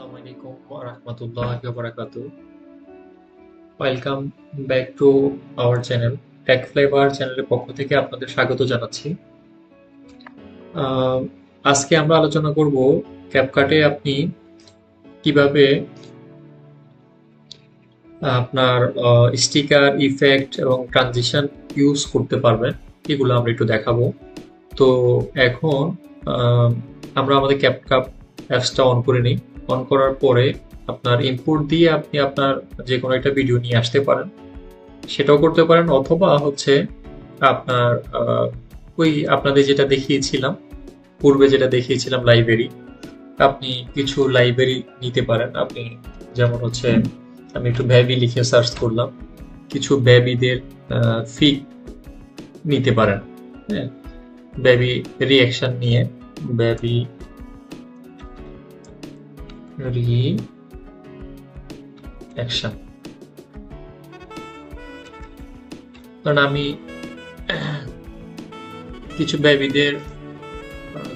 Assalamualaikum warahmatullahi wabarakatuh. Welcome back to our channel tech flavour চ্যানেলের পক্ষ থেকে আপনাদের স্বাগত জানাচ্ছি। আহ, আজকে আমরা আলোচনা করব ক্যাপকাটে আপনি কিভাবে আপনার স্টিকার ইফেক্ট এবং ট্রানজিশন ইউজ করতে পারবেন, এগুলো আমরা একটু দেখাবো। তো এখন আহ, আমরা আমাদের ক্যাপকাট অ্যাপসটা অন করে নিই। অন করার পরে আপনার ইনপুট দিয়ে আপনি আপনার যে কোনো একটা ভিডিও নিয়ে আসতে পারেন, সেটাও করতে পারেন, অথবা হচ্ছে আপনার ওই আপনাদের যেটা দেখিয়েছিলাম পূর্বে, যেটা দেখিয়েছিলাম লাইব্রেরি, আপনি কিছু লাইব্রেরি নিতে পারেন। আপনি যেমন হচ্ছে আমি একটু বেবি লিখে সার্চ করলাম, কিছু বেবিদের ফিগ নিতে পারেন। হ্যাঁ, বেবি রিঅ্যাকশন নিয়ে বেবি রিঅ্যাকশন, কারণ আমি কিছু বেবিদের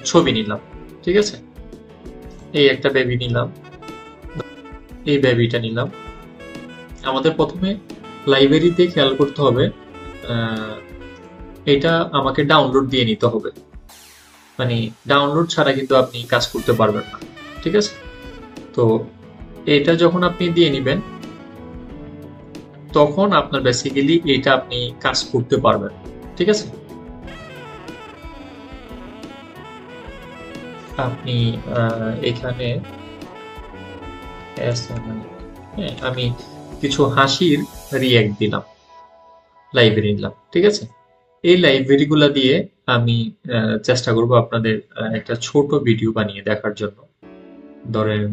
ছবি নিলাম। ঠিক আছে, এই একটা বেবি নিলাম, এই বেবিটা নিলাম। আমাদের প্রথমে লাইব্রেরিতে খেয়াল করতে হবে, এটা আমাকে ডাউনলোড দিয়ে নিতে হবে, মানে ডাউনলোড ছাড়া কিন্তু আপনি কাজ করতে পারবেন না। ঠিক আছে, তো এটা যখন আপনি দিয়ে নিবেন তখন আপনার বেসিক্যালি এটা আপনি কাজ করতে পারবেন। ঠিক আছে, আপনি এখানে আমি কিছু হাসির রিঅ্যাক্ট দিলাম, লাইব্রেরি নিলাম। ঠিক আছে, এই লাইব্রেরি গুলা দিয়ে আমি চেষ্টা করব আপনাদের একটা ছোট ভিডিও বানিয়ে দেখার জন্য। ধরেন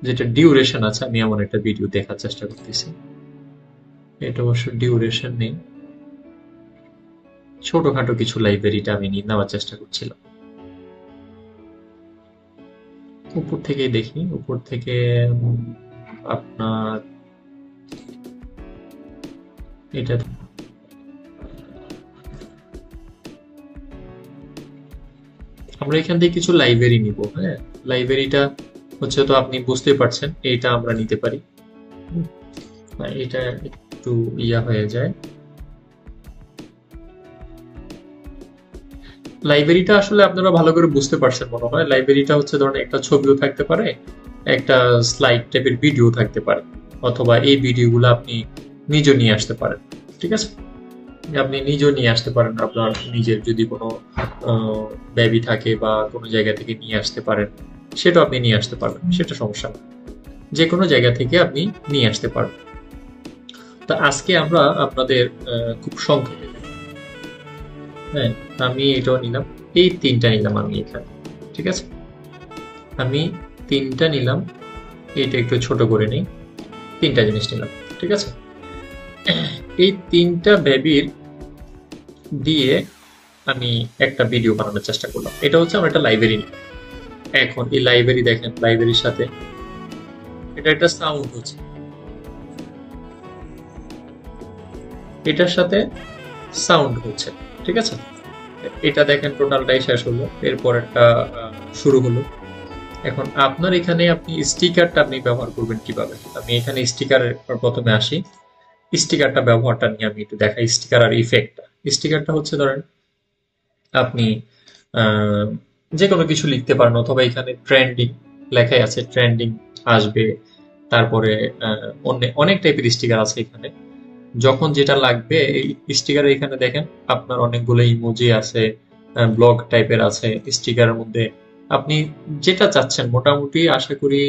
যেটা ডিউরেশন আছে, আমি এমন একটা ভিডিও দেখার চেষ্টা করতেছি। এটা অবশ্য ডিউরেশন নেই, ছোটখাটো কিছু লাইব্রেরিটা আমি নেওয়ার চেষ্টা করছিলাম। উপর থেকেই দেখি, উপর থেকে আপনার এটা আমরা এখান থেকে কিছু লাইব্রেরি নিব। হ্যাঁ, লাইব্রেরিটা হচ্ছে, তো আপনি বুঝতে পারছেন, এটা আমরা নিতে পারি। এটা একটু ইয়া হয়ে যায়। লাইব্রেরিটা আসলে আপনারা ভালো করে বুঝতে পারছেন মনে হয়। লাইব্রেরিটা হচ্ছে ধরেন একটা ছবিও থাকতে পারে, একটা স্লাইড টাইপের ভিডিও থাকতে পারে, অথবা এই ভিডিওগুলো আপনি নিজে নিয়ে আসতে পারেন। ঠিক আছে, আপনি নিজেও নিয়ে আসতে পারেন, আপনার নিজের যদি কোনো বেবি থাকে বা কোনো জায়গা থেকে নিয়ে আসতে পারেন, সেটা আপনি নিয়ে আসতে পারবেন, সেটা সমস্যা না। যে কোনো জায়গা থেকে আপনি নিয়ে আসতে পারবেন। তা আজকে আমরা আপনাদের খুব সংক্ষেপে, হ্যাঁ, আমি এটাও নিলাম, এই তিনটা নিলাম আমি এখানে। ঠিক আছে, আমি তিনটা নিলাম, এইটা একটু ছোট করে নিই, তিনটা জিনিস নিলাম। ঠিক আছে, এই তিনটা বেবির দিয়ে আমি একটা ভিডিও বানানোর চেষ্টা করলাম। এটা হচ্ছে আমার একটা লাইব্রেরি নিলাম। এখন এই লাইব্রেরি দেখেন, লাইব্রেরির সাথে এটা একটা সাউন্ড হচ্ছে, এটার সাথে সাউন্ড হচ্ছে। ঠিক আছে, এটা দেখেন টোটালটাই শেষ হলো, এরপর একটা শুরু হলো। এখন আপনার এখানে আপনি স্টিকারটা আপনি ব্যবহার করবেন কিভাবে। আমি এখানে স্টিকারের প্রথমে আসি, স্টিকারটা ব্যবহারটা নিয়ে আমি একটু দেখাই। স্টিকার আর ইফেক্টটা, স্টিকারটা হচ্ছে ধরেন আপনি যে কোনো কিছু লিখতে পারেন, অথবা এখানে ট্রেন্ডিং লেখাই আছে, ট্রেন্ডিং আসবে। তারপরে অনেক টাইপের স্টিকার আছে এখানে, যখন যেটা লাগবে এই স্টিকার এখানে দেখেন আপনার অনেকগুলো ইমোজি আছে, ব্লগ টাইপের আছে স্টিকারের মধ্যে। আপনি যেটা চাচ্ছেন মোটামুটি আশা করি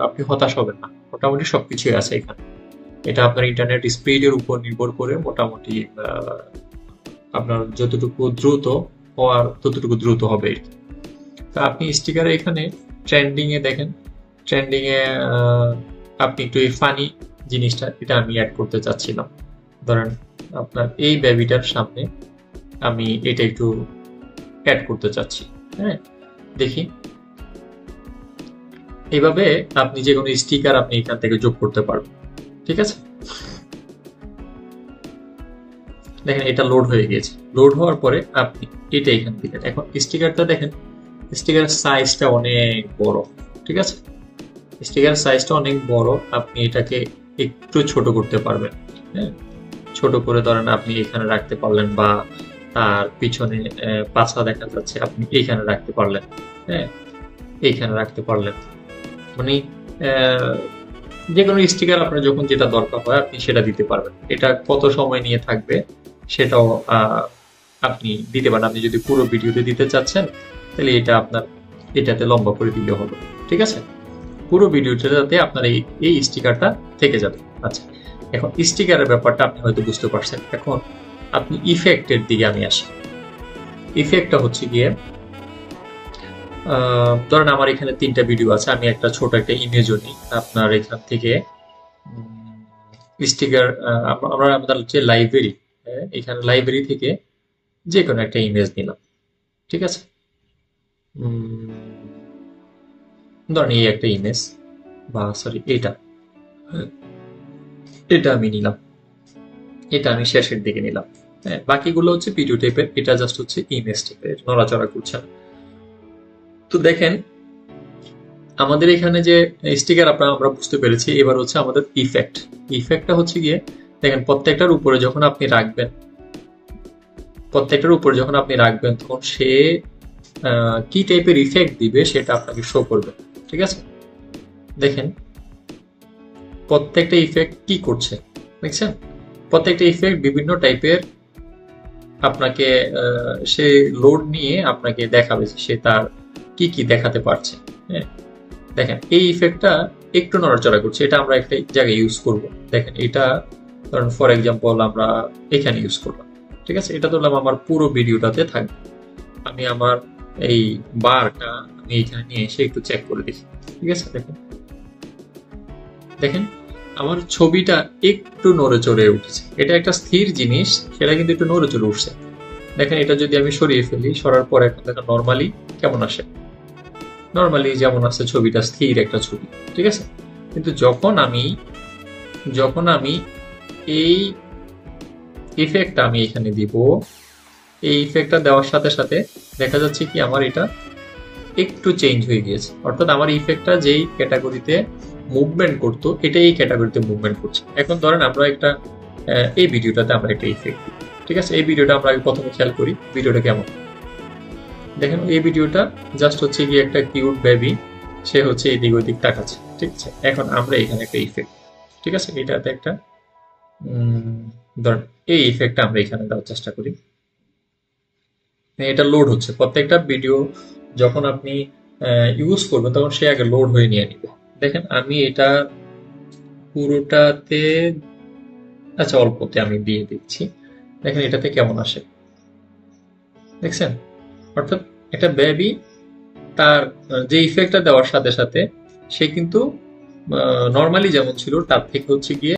আপনি হতাশ হবেন না, মোটামুটি সবকিছুই আছে এখানে। এটা আপনার ইন্টারনেট স্পিডের উপর নির্ভর করে মোটামুটি আপনার যতটুকু দ্রুত হওয়ার ততটুকু দ্রুত হবে। তো আপনি স্টিকারে এখানে ট্রেন্ডিং এ দেখেন, ট্রেন্ডিং এ আপনি একটু এই ফানি জিনিসটা এটা আমি অ্যাড করতে চাচ্ছিলাম। ধরেন আপনার এই বেবিটার সামনে আমি এটা একটু অ্যাড করতে চাচ্ছি। হ্যাঁ, দেখি এইভাবে আপনি যে কোনো স্টিকার আপনি এখান থেকে যোগ করতে পারবেন। ঠিক আছে, দেখেন এটা লোড হয়ে গেছে। লোড হওয়ার পরে আপনি এটা এখানে দিলেন। এখন স্টিকারটা দেখেন, স্টিকারের সাইজটা অনেক বড়। ঠিক আছে? স্টিকার সাইজটা অনেক বড়, আপনি এটাকে একটু ছোট করতে পারবেন। হ্যাঁ, ছোট করে ধরেন আপনি এখানে রাখতে পারলেন, বা তার পিছনে পাছা দেখা যাচ্ছে, আপনি এইখানে রাখতে পারলেন। হ্যাঁ, এইখানে রাখতে পারলেন। মানে আহ, যে কোনো স্টিকার আপনার যখন যেটা দরকার হয় আপনি সেটা দিতে পারবেন। এটা কত সময় নিয়ে থাকবে সেটাও আপনি দিতে পারেন। আপনি যদি পুরো ভিডিওতে দিতে চাচ্ছেন তাহলে এটা আপনার এটাতে লম্বা করে দিলে হবে। ঠিক আছে, পুরো ভিডিওটা যাতে আপনার এই স্টিকারটা থেকে যাবে। আচ্ছা, এখন স্টিকারের ব্যাপারটা আপনি হয়তো বুঝতে পারছেন। এখন আপনি ইফেক্টের দিকে আমি আসি। ইফেক্টটা হচ্ছে গিয়ে ধরেন আমার এখানে 3টা ভিডিও আছে, আমি একটা ছোট একটা ইমেজও নিই আপনার এখান থেকে স্টিকার। আমরা আমাদের যে লাইব্রেরি, এখানে লাইব্রেরি থেকে যে কোনো একটা ইমেজ নিলাম। ঠিক আছে, ধরেন এই একটা ইমেজ, বা সরি এটা আমি নিলাম, এটা আমি শেষের দিকে নিলাম। হ্যাঁ, বাকিগুলো হচ্ছে ভিডিও টাইপের, এটা জাস্ট হচ্ছে ইমেজ টাইপের, নড়াচড়া করছে না। তো দেখেন আমাদের এখানে যে স্টিকার আমরা বুঝতে পেরেছি। এবার হচ্ছে আমাদের ইফেক্ট। ইফেক্টটা হচ্ছে গিয়ে দেখেন প্রত্যেকটার উপরে যখন আপনি রাখবেন, তখন সে কি টাইপের ইফেক্ট দিবে সেটা আপনাকে শো করবে। ঠিক আছে, দেখেন প্রত্যেকটা ইফেক্ট কি করছে, দেখছেন? প্রত্যেকটা ইফেক্ট বিভিন্ন টাইপের আপনাকে সে লোড নিয়ে আপনাকে দেখাবে সে তার কি কি দেখাতে পারছে। হ্যাঁ, দেখেন এই ইফেক্টটা একটু নড়াচড়া করছে, এটা আমরা একটা জায়গায় ইউজ করব। দেখেন এটা ধরুন ফর এক্সাম্পল আমরা এখানে ইউজ করলাম। ঠিক আছে, এটা ধরলাম আমার পুরো ভিডিওটাতে থাকবে। আমি আমার এই বারটা আমি এখানে নিয়ে এসে একটু চেক করে দেখি। ঠিক আছে, দেখেন দেখেন আমার ছবিটা একটু নড়ে চড়ে উঠেছে। এটা একটা স্থির জিনিস, সেটা কিন্তু একটু নড়ে চড়ে উঠছে। দেখেন এটা যদি আমি সরিয়ে ফেলি, সরার পর এখন দেখেন নর্মালি কেমন আসে। নর্মালি যেমন আছে ছবিটা স্থির একটা ছবি। ঠিক আছে, কিন্তু যখন আমি এই ইফেক্টটা আমি এখানে দিব, এই ইফেক্টটা দেওয়ার সাথে সাথে দেখা যাচ্ছে কি আমার এটা একটু চেঞ্জ হয়ে গিয়েছে। অর্থাৎ আমার ইফেক্টটা যেই ক্যাটাগরিতে মুভমেন্ট করতো এটা এই ক্যাটাগরিতে মুভমেন্ট করছে। এখন ধরেন আমরা একটা এই ভিডিওটাতে আমরা একটা ইফেক্ট দিই। ঠিক আছে, এই ভিডিওটা আমরা আগে প্রথমে খেয়াল করি ভিডিওটা কেমন। দেখেন এই ভিডিওটা জাস্ট হচ্ছে গিয়ে একটা কিউট বেবি, সে হচ্ছে এদিক ওদিক তাকাচ্ছে। ঠিক আছে, এখন আমরা এখানে একটা ইফেক্ট, ঠিক আছে, এটাতে একটা ধরেন এই ইফেক্টটা আমরা এখানে দেওয়ার চেষ্টা করি। এটা লোড হচ্ছে, প্রত্যেকটা ভিডিও যখন আপনি ইউজ করবেন তখন সে আগে লোড হয়ে নিয়ে নিবে। দেখেন আমি এটা পুরোটাতে, আচ্ছা অল্পতে আমি দিয়ে দিচ্ছি। দেখেন এটাতে কেমন আসে, দেখছেন? অর্থাৎ একটা বেবি তার যে ইফেক্টটা দেওয়ার সাথে সাথে সে কিন্তু নর্মালি যেমন ছিল তার থেকে হচ্ছে গিয়ে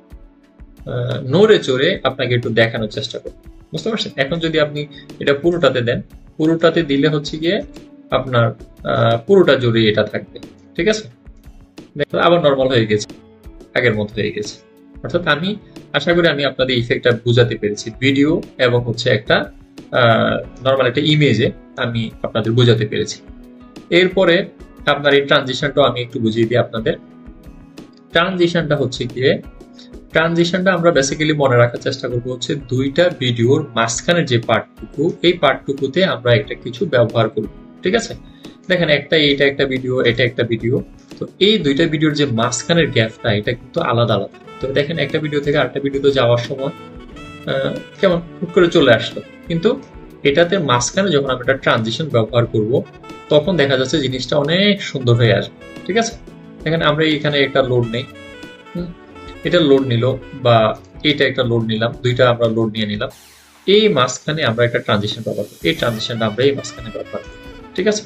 নড়ে চড়ে আপনাকে একটু দেখানোর চেষ্টা করবে। বুঝতে পারছেন? এখন যদি আপনি এটা পুরোটাতে দেন, পুরোটাতে দিলে হচ্ছে গিয়ে আপনার পুরোটা জুড়ে এটা থাকবে। ঠিক আছে, আবার নর্মাল হয়ে গেছে, আগের মতো হয়ে গেছে। অর্থাৎ আমি আশা করি আমি আপনাদের ইফেক্টটা বুঝাতে পেরেছি ভিডিও এবং হচ্ছে একটা নর্মাল একটা ইমেজে আমি আপনাদের বোঝাতে পেরেছি। এরপরে আপনার এই ট্রানজিশনটাও আমি একটু বুঝিয়ে দিই আপনাদের। ট্রানজিশনটা হচ্ছে গিয়ে, ট্রানজিশনটা আমরা বেসিক্যালি মনে রাখার চেষ্টা করবো হচ্ছে দুইটা ভিডিওর মাঝখানের যে পার্টটুকু, এই পার্টটুকুতে আমরা একটা কিছু ব্যবহার করব। ঠিক আছে, দেখেন এটা একটা ভিডিও, এটা একটা ভিডিও। তো এই দুইটা ভিডিওর যে মাঝখানের গ্যাপটা এটা কিন্তু আলাদা আলাদা। তো দেখেন একটা ভিডিও থেকে আরেকটা ভিডিওতে যাওয়ার সময় কেমন হুট করে চলে আসলো, কিন্তু এটাতে মাঝখানে যখন আমরা একটা ট্রানজিশন ব্যবহার করব তখন দেখা যাচ্ছে জিনিসটা অনেক সুন্দর হয়ে আসবে। ঠিক আছে, দেখেন আমরা এখানে একটা লোড নেই, এটা লোড নিল, বা এটা একটা লোড নিলাম, দুইটা আমরা লোড নিয়ে নিলাম। এই মাঝখানে আমরা একটা ট্রানজিশন ব্যবহার করি, এই ট্রানজিশনটা আমরা এই মাঝখানে ব্যবহার করি। ঠিক আছে,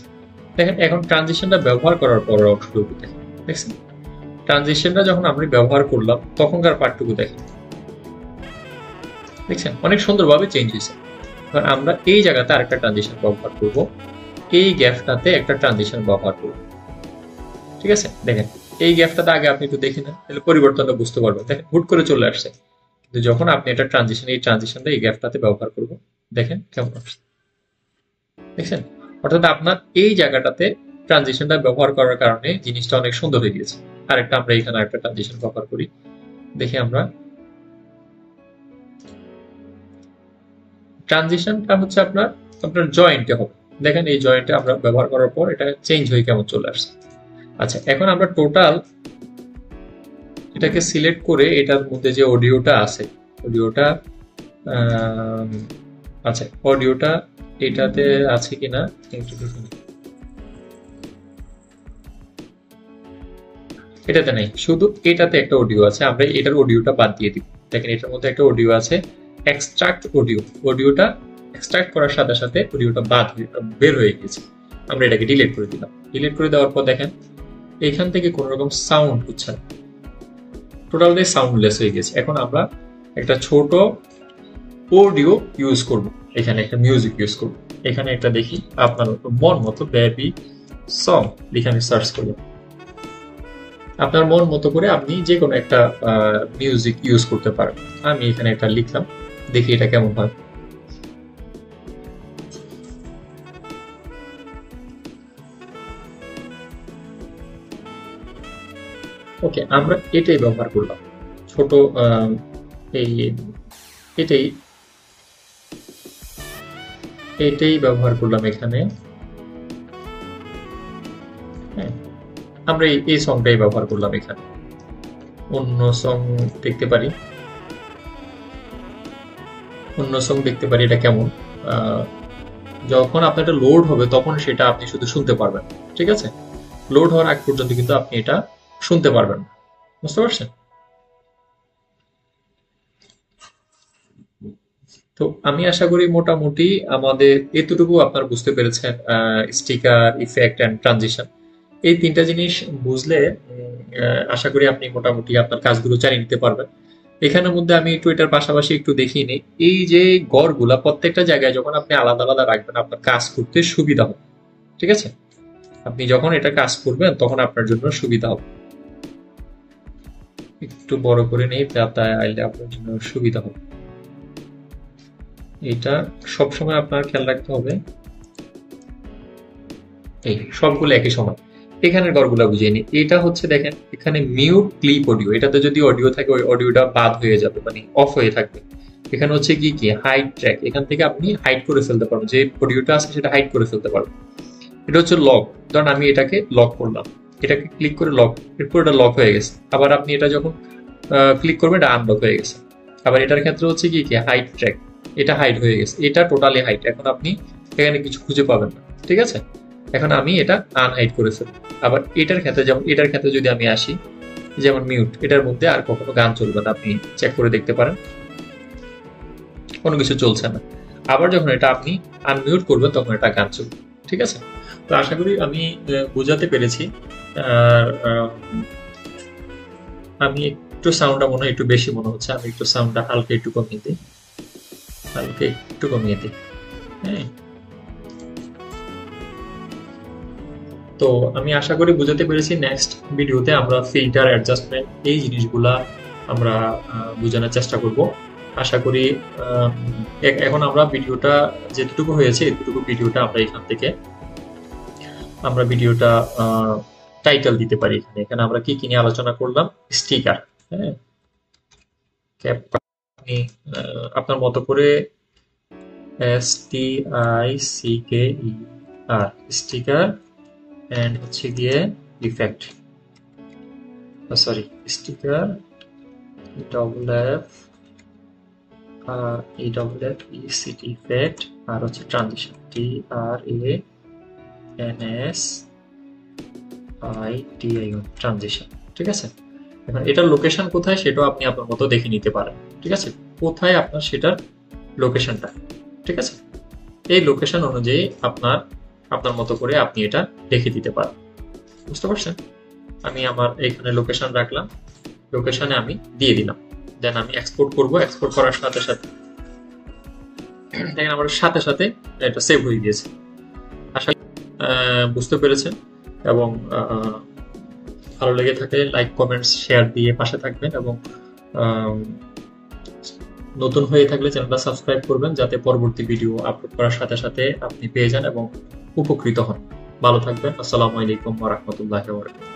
দেখেন এখন ট্রানজিশনটা ব্যবহার করার পর অংশটুকু দেখেন, দেখছেন? ট্রানজিশনটা যখন আমরা ব্যবহার করলাম তখনকার পার্টটুকু দেখেন, দেখছেন অনেক সুন্দরভাবে চেঞ্জ হয়েছে। এবার আমরা এই জায়গাতে আরেকটা ট্রানজিশন ব্যবহার করব, এই গ্যাপটাতে একটা ট্রানজিশন ব্যবহার করব। ঠিক আছে, দেখেন এই গ্যাপটাতে আগে আপনি একটু দেখে নেন, তাহলে পরিবর্তনটা বুঝতে পারবেন। দেখেন হুট করে চলে আসছে, কিন্তু যখন আপনি একটা ট্রানজিশন, এই ট্রানজিশনটা এই গ্যাপটাতে ব্যবহার করব, দেখেন কেমন আসছে, দেখছেন? অর্থাৎ আপনার এই জায়গাটাতে ট্রানজিশনটা ব্যবহার করার কারণে জিনিসটা অনেক সুন্দর হয়ে গেছে। আরেকটা আমরা এখানে একটা ট্রানজিশন ব্যবহার করি, দেখি আমরা। ট্রানজিশনটা হচ্ছে আপনার আপনার জয়েন্টে হবে। দেখেন এই জয়েন্টে আমরা ব্যবহার করার পর এটা চেঞ্জ হয়ে কেমন চলে আসছে। আচ্ছা, এখন আমরা টোটাল এটাকে সিলেক্ট করে এটার মধ্যে যে অডিওটা আছে, অডিওটা আচ্ছা অডিওটা এটাতে আছে কিনা এটাতে নেই, শুধু এটাতে একটা অডিও আছে, আমরা এটার অডিওটা বাদ দিয়ে দিব। দেখেন এটার মধ্যে একটা অডিও আছে এক্সট্রাক্ট অডিও, অডিওটা এক্সট্রাক্ট করার সাথে সাথে অডিওটা বের হয়ে গেছে। আমরা এটাকে ডিলিট করে দিলাম। ডিলিট করে দেওয়ার পর দেখেন এখান থেকে কোনো রকম সাউন্ড হচ্ছে না, টোটালটাই সাউন্ডলেস হয়ে গেছে। এখন আমরা একটা ছোট অডিও ইউজ করব, এখানে একটা মিউজিক ইউজ করব। এখানে একটা দেখি আপনার মন মতো বেবি সং লিখে আমি সার্চ করব। আপনার মন মতো করে আপনি যে কোনো একটা মিউজিক ইউজ করতে পারেন। আমি এখানে একটা লিখলাম, দেখি এটা কেমন হয়। ওকে, আমরা এটাই ব্যবহার করলাম, ছোট এই এটাই ব্যবহার করলাম এখানে। হ্যাঁ, আমরা এই সংটাই ব্যবহার করলাম এখানে। অন্য সং দেখতে পারি, এটা কেমন। যখন আপনার এটা লোড হবে তখন সেটা আপনি শুধু শুনতে পারবেন, ঠিক আছে? লোড হওয়ার আগ পর্যন্ত কিন্তু আপনি এটা শুনতে পারবেন, বুঝতে পারছেন? তো আমি আশা করি মোটামুটি আমাদের এতটুকু আপনারা বুঝতে পেরেছেন। স্টিকার, ইফেক্ট এন্ড ট্রানজিশন, এই তিনটা জিনিস বুঝলে আশা করি আপনি মোটামুটি আপনার কাজগুলো চালিয়ে নিতে পারবেন। এখানের মধ্যে আমি একটু এটার পাশাপাশি একটু দেখিয়ে নিই, এই যে গড়গুলা প্রত্যেকটা জায়গায় যখন আপনি আলাদা আলাদা রাখবেন আপনার কাজ করতে সুবিধা হবে, ঠিক আছে? আপনি যখন এটা কাজ করবেন তখন আপনার জন্য সুবিধা হবে। একটু বড় করে নেই, যাতে আইলে আপনার জন্য সুবিধা হবে। এটা সবসময় আপনার খেয়াল রাখতে হবে, এই সবগুলো একই সময়। এখানের গড়গুলা বুঝিয়ে নি। এটা হচ্ছে দেখেন এখানে মিউট ক্লিপ অডিও, এটাতে যদি অডিও থাকে ওই অডিওটা বাদ হয়ে যাবে, মানে অফ হয়ে থাকবে। এখানে হচ্ছে কি হাইড ট্র্যাক, এখান থেকে আপনি হাইড করে ফেলতে পারবেন, যে অডিওটা আছে সেটা হাইড করে ফেলতে পারবেন। এটা হচ্ছে লক, ধরুন আমি এটাকে লক করলাম, এটাকে ক্লিক করে লক, এরপর এটা লক হয়ে গেছে। আবার আপনি এটা যখন ক্লিক করবেন এটা আনলক হয়ে গেছে। আবার এটার ক্ষেত্রে হচ্ছে কি হাইড ট্র্যাক, এটা হাইড হয়ে গেছে, এটা টোটালি হাইড, এখন আপনি এখানে কিছু খুঁজে পাবেন না, ঠিক আছে? এখন আমি এটা আনহাইড করে ফেলব। আবার এটার ক্ষেত্রে, যেমন এটার ক্ষেত্রে যদি আমি আসি, যেমন মিউট, এটার মধ্যে আর কখনো গান চলবে না, আপনি চেক করে দেখতে পারেন কোনো কিছু চলছে না। আবার যখন এটা আপনি আনমিউট করবেন তখন এটা গান চলবে, ঠিক আছে? তো আশা করি আমি বোঝাতে পেরেছি। আর আমি একটু সাউন্ডটা মনে হয় একটু বেশি মনে হচ্ছে, আমি একটু সাউন্ডটা হালকা একটু কমিয়ে দিই, হ্যাঁ। তো আমি আশা করি বুঝাতে পেরেছি। নেক্সট ভিডিওতে আমরা ফিল্টার, অ্যাডজাস্টমেন্ট, এই জিনিসগুলা আমরা বোঝানোর চেষ্টা করব। আশা করি এখন আমরা ভিডিওটা যেটুকু হয়েছে এতটুকু ভিডিওটা আমরা এখান থেকে আমরা ভিডিওটা টাইটেল দিতে পারি। এখানে আমরা কি নিয়ে আলোচনা করলাম, স্টিকার। হ্যাঁ, আপনি আপনার মতো করে STICKER স্টিকার এন্ড হচ্ছে গিয়ে effect, sorry sticker EFFECT effect, আর হচ্ছে ট্রানজিশন TRANSITION ট্রানজিশন, ঠিক আছে? এখন এটার লোকেশন কোথায় সেটাও আপনি আপনার মতো দেখে নিতে পারেন, ঠিক আছে? কোথায় আপনার সেটার লোকেশনটা, ঠিক আছে? এই লোকেশন অনুযায়ী আপনার মতো করে আপনি এটা দেখে দিতে পারেন, বুঝতে পারছেন? আমি আমার এখানে লোকেশন রাখলাম, লোকেশনে আমি দিয়ে দিলাম, দেন আমি এক্সপোর্ট করব। এক্সপোর্ট করার সাথে সাথে দেখেন আমার সাথে সাথে এটা সেভ হয়ে গিয়েছে। আশা বুঝতে পেরেছেন, এবং ভালো লেগে থাকলে লাইক, কমেন্টস, শেয়ার দিয়ে পাশে থাকবেন, এবং নতুন হয়ে থাকলে চ্যানেলটা সাবস্ক্রাইব করবেন, যাতে পরবর্তী ভিডিও আপলোড করার সাথে সাথে আপনি পেয়ে যান এবং উপকৃত হন। ভালো থাকবেন। আসসালামু আলাইকুম ওয়া রাহমাতুল্লাহি ওয়া বারাকাতুহু।